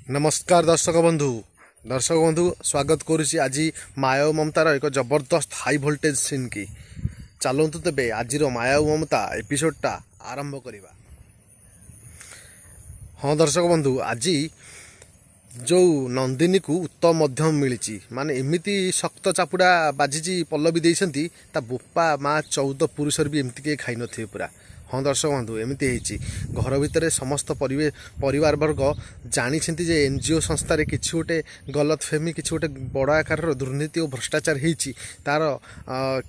नमस्कार दर्शक बंधु स्वागत करुच्ची आज माया और ममतार एक जबरदस्त हाई वोल्टेज सीन की चलतु तेबे आज माया और ममता एपिसोडटा आरंभ करवा। हाँ दर्शक बंधु आज जो नंदिनी को उत्तम मध्यम मिली माने एमती शक्त चापुड़ा बाजी पल्लवी देती ता बोपा माँ 14 पुरुष भी एमती किए खाई थे पूरा। हाँ दर्शक बंधु एमती घर भितर समस्त परिवार वर्ग जानी जे एनजीओ संस्था किसी गोटे गलत फेमी किसी गोटे बड़ आकार दुर्नीति और भ्रष्टाचार होती तार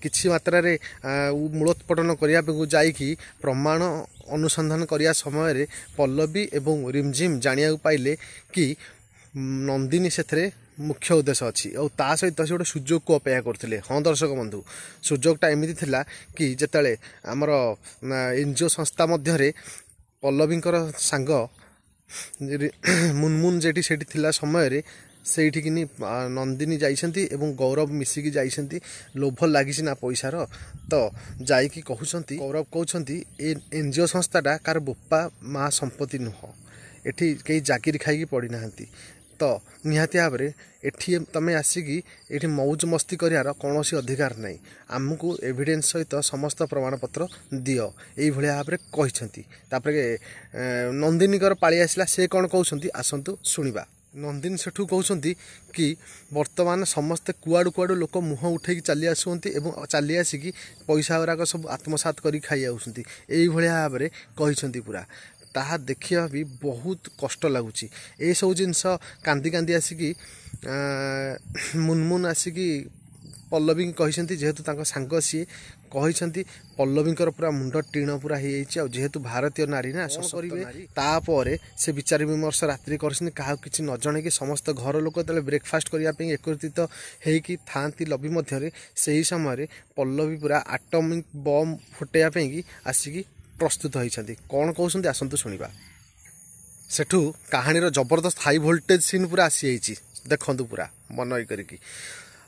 किसी मात्रा मूलोत्पाटन करने जाकि प्रमाण अनुसंधान करने समय पल्लवी एवं रिमझिम जाना पाइले कि नंदिनी से मुख्य उद्देश्य अच्छी और ता सहित से गोटे सुजोग को अपेक्षा करते। हाँ दर्शक बंधु सुजोगटा एमती थिला कि जिते आमर एनजीओ संस्था मध्य पल्लवींकर सांग मुनमुन जेटी सेठी थिला समय से नंदिनी जाइछंती एवं गौरव मिसिकी जाइछंती लोभ लगी ना पैसार तो जाइकी कहउछंती गौरव कहउछंती एनजीओ संस्थाटा कार बोपा माँ संपत्ति नुह एठी कई जाकिरी खाई पड़ी नाहंती तो निहाती भाव में एठी तमें आसिकी एठी मौज मस्ती करार कौन अधिकार नहीं आमको एविडेंस सहित समस्त प्रमाणपत्र दियो यही भाव में कहते। नंदिनीकर पाली आसला से कौन कहते आसतु शुणा। नंदिनी सेठू कहते कि वर्तमान समस्ते कुआड़ू कुआड़ू लोक मुह उठे चली आसुँच और चली आसिकी पैसा गुराक सब आत्मसात कर खाई आउछंती यही भाव में कहते पूरा। ताहा देखिया भी बहुत कष्ट लगुच ये सब जिनस कांदी कांदी आसिकी मुनमुन आसिकी पल्लवी कहते जेहेतु तांको सांग सी कहते पल्लवींकर पूरा मुंड टीण पूरा हो जेहेतु भारतीय नारी ना तापर से विचार विमर्श रात्रि कर किसी न जन कि समस्त घर लोक जो ब्रेकफास्ट करने एकत्रित होती था लबी मध्य से समय पल्लवी पूरा आटमिक बम फुटाइवाई आसिकी प्रस्तुत होती कौन कहते आसतु शुणा। सेठू कहानीर जबरदस्त हाई वोल्टेज सीन पूरा आसी देखु पूरा मन करके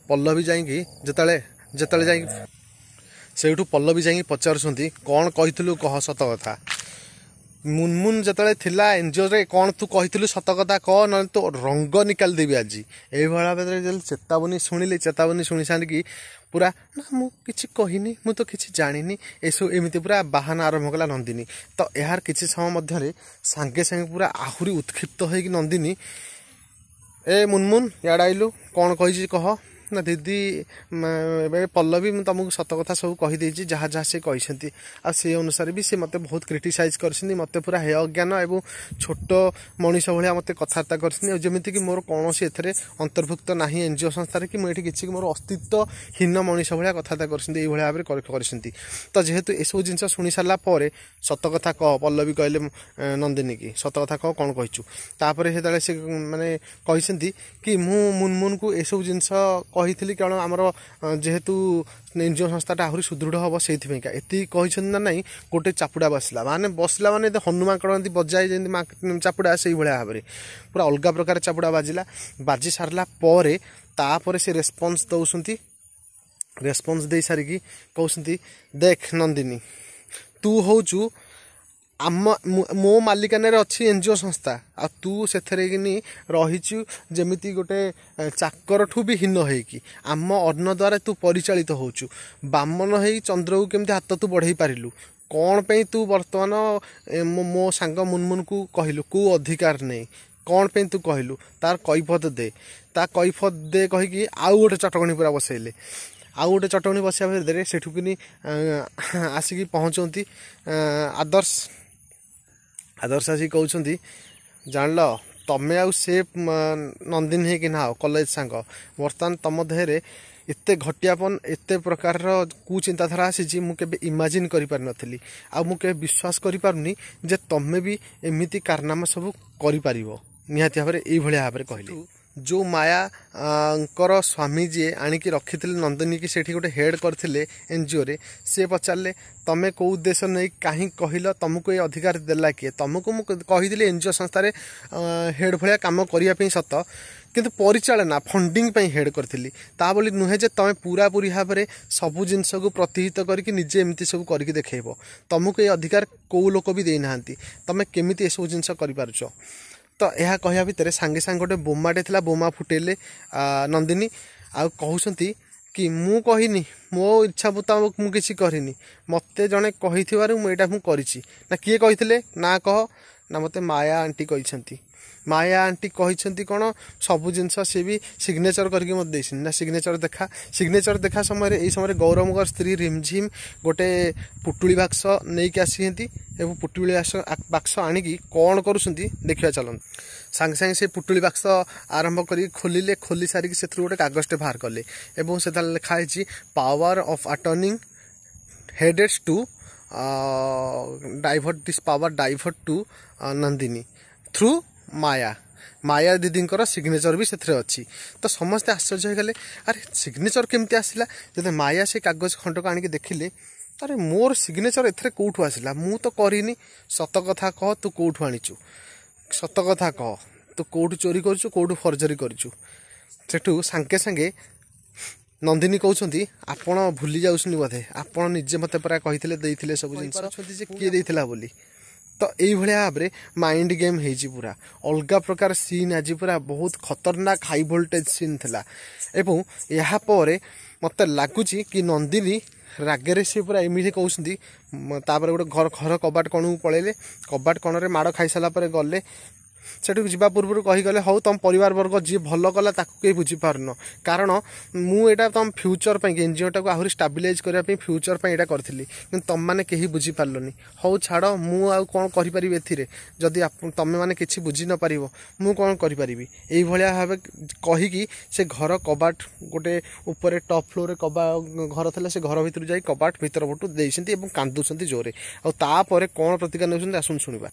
पल्लवी जाइए जिते जा सेठू पल्लवी जा पचारुंट कौन कही कह सत कथा मुनमुन जिते थिला एनजीओ रे कौन तू कही सत कथा कह ना तो रंग निकाल देवी आज ये भाव चेतावनी शुणिले चेतावनी शुणी सारी पूरा ना मु किछि कहिनी मु तो किछि जानिनी एसो एमिति पूरा बाहाना आरंभ कला नंदिनी तो यार किछि समय मध्य सांगे सांगे पूरा आहुरी उत्क्षिप्त हो नंदिनी ए मुनमुन याड आइलु कौन कही कह ना दीदी पल्लवी मुझे तुमको सत कथा सब कहीदे जहाँ जहाँ से कहते से अनुसार भी सी मत बहुत क्रिटिसाइज कर मत पूरा हे अज्ञान एवं छोट मनीष भाया मत कथबार्ता करमितिक मोर कौन ए अंतर्भुक्त ना एनजीओ संस्थार कि मुझे किसी मोर अस्तित्वहीन मनीष भाया कथबार्ता कर तो जेहेतु एसबू जिन शुणी सारापर सत कथा कह पल्लवी कहले नंदिनी की सत कथा कह कौन कहचुपर से माने कहते कि मुनमुन को एसबू जिनस कही कारण आमर जेहेतु एनजीओ संस्थाटा आहरी सुदृढ़ हम से ये कहते ना नाई गोटे चापुड़ा बसला माने हनुमान कड़ती बजाए जमी चापुड़ा से भाव में पूरा अलग प्रकार चापुड़ा बाजिला बाजी सारा तापर से रेस्पॉन्स दौरान रेस्पॉन्स दे सारिकी कहते देख नंदिनी तू होचु आम मो मालिकान अच्छी एनजीओ संस्था आ तू से रहीचु जमीती गोटे चाकर ठू भी हीन होगी आम अन्न द्वारा तू परिचालित होचु बामन हो चंद्र को केमती हाथ तू बढ़ई पारिलु कौन पे तू बर्तमान मो सांग मुनमुन को कहलु को अधिकार नहीं कौन पे तू कहलु तार कैफत दे ता कैफत दे कहीकि आउ गोटे चटकणी पूरा बसैले आउ गोटे चटकणी बसा भितर सेठुकिनी आसिकी पहुँचती आदर्श आसिक कहते जान ल तमें आउ से नंदिनी है कि ना कॉलेज सांग बर्तमान तुम देहरे एते घटियापन एते प्रकार कुचिंताधारा आसी मुझे इमाजिन कर पार नथली आ मुझे विश्वास कर पारुनी जे तमें भी एमिति कारनामा सब कर निहाती भाव में यही भाव में कहली जो माया कर स्वामी जी आणिकी रखी नंदिनी की सेठी गोटे हेड करथिले एनजीओ रे से पचारे तमें कौ उद्देश्य नहीं कहीं कहल तुमको ये अधिकार देला किए तुमको मुझे कहीदे एनजीओ संस्था हेड भाया कम करने सत किंतु परिचालना फंडिंग हेड करी ता बोली नुहे जे तुम पूरा पूरी भाव में सबू जिनस को प्रतिहित करके निजे एमती सब करके देखब तुमको ये अधिकार कौ लोक भी देना तुम केमी सब जिन कर तो यह कहवा भितर सांगे सांगे गोटे बोमाटे थिला बोमा फुटेले नंदिनी आ कहउछंती कि मु कहिनी मो इच्छा मुताबक मु किसी करनी मते जड़े कही मुझा मु करिछि ना किए कही ना कह ना मते माया आंटी कही माया आंटी कही कौन सबू जिनस सी भी सिग्नेचर करके मत देसी ना सिग्नेचर देखा समय यही समय गौरव स्त्री रिमझिम गोटे पुटुली बाक्स नहीं कि आसी एवं पुटुली बाक्स आणिकी कौन करुँच देखा चलत सांगे सांगे से पुटुली बाक्स आरंभ कर खोलिले खोली सारिक से गोटे कागजटे बाहर कले एवं से लिखाई power of attorney headed to divert this power divert to Nandini through Maya Maya दीदी सिग्नेचर भी से अच्छी तो समस्ते आश्चर्य होगले अरे सिग्नेचर केमती आसला जब माया से कागज खंड को आणिक देखिले अरे मोर सिग्नेचर एथरे कौटू आसला मु तो करिनी सत कथा कह तू कौटू आनीचु सत कथा कह तू कौटू चोरी करचु कौटू फर्जरी करचु सेठू सांगे सांगे नंदिनी कहते आपण भूली जाऊँ बोधे आपण निजे मत परा कही सब जिन किए देता बोली तो यही भाव में माइंड गेम हो पूरा अलग प्रकार सीन आज पूरा बहुत खतरनाक हाई वोल्टेज सीन थिला एवं यापर मत लगुच कि नंदिनी रागरे से पूरा एमती कहते गोटे घर कबाट कण को पलैले कबाट कण में माड़ खाई सारा गले सेठू जा पूर्व कहीगले हौ तुम परिवार वर्ग जी भल कला कहीं बुझीपारन कारण मुझा तुम फ्यूचर एनजीओटा को आहरी स्टाबिलाइज करने फ्यूचर यहाँ करी कि तुम मैंने कहीं बुझीपारे हौ छाड़ मुझे कौन करी जदि तुम मैंने किसी बुझी न पार मु कौन करी यही भाव कहीकि से घर कबाट गोटे ऊपर टॉप फ्लोर घर था से घर भर जा कबाट भर पटू देती कांदुंट जोरे आपर कौन प्रतिकार नौकरी आसन शुणा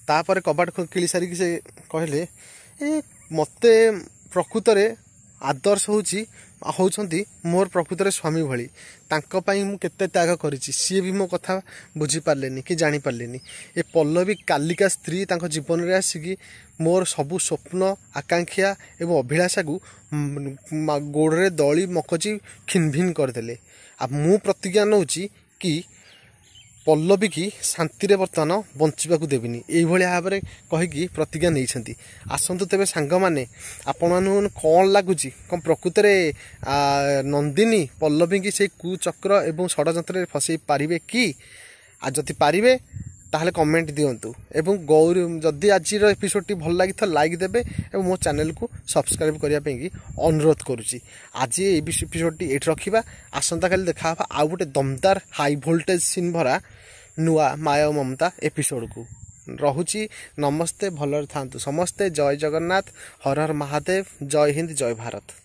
तापर कबाट किली सारिक से कहले ए मते प्रकृत रे आदर्श होउछंती मोर प्रकृत रे स्वामी भली तांको पई मु केते त्याग करिछि सी भी मो कथा बुझी पारलेनी कि जानी पारलेनी ए पल्लवी कालिका स्त्री तांको जीवन रे आसिकी मोर सबु स्वप्न आकांक्षा एवं अभिलाषा को गोड़े दली मकची खिनभिन करदेले आ मु प्रतिज्ञा नौची कि पल्लवी की शांति रे बर्तमान बंचा देविनी यही भाव में कहीकि प्रतिज्ञा नहीं आसतु तेरे सांग मैंने आपण कौन लगुच कौन प्रकृत में नंदिनी पल्लवी की से कुचक्र एवं षड्यंत्र फसई पारे कि जदि पारे ताहले कमेंट दिंतु एवं गौरी जदि आज एपिसोड टी भल लगी लाइक देबे एवं मो चैनल को सब्सक्राइब करने अनुरोध करुच्ची आज ये एपिसोड टी एट रखा आसंता काली देखा आउ गोटे दमदार हाई वोल्टेज सीन भरा नुआ माया ममता एपिसोड को रहुची नमस्ते भलरे थांतु समस्ते जय जगन्नाथ हर हर महादेव जय हिंद जय भारत।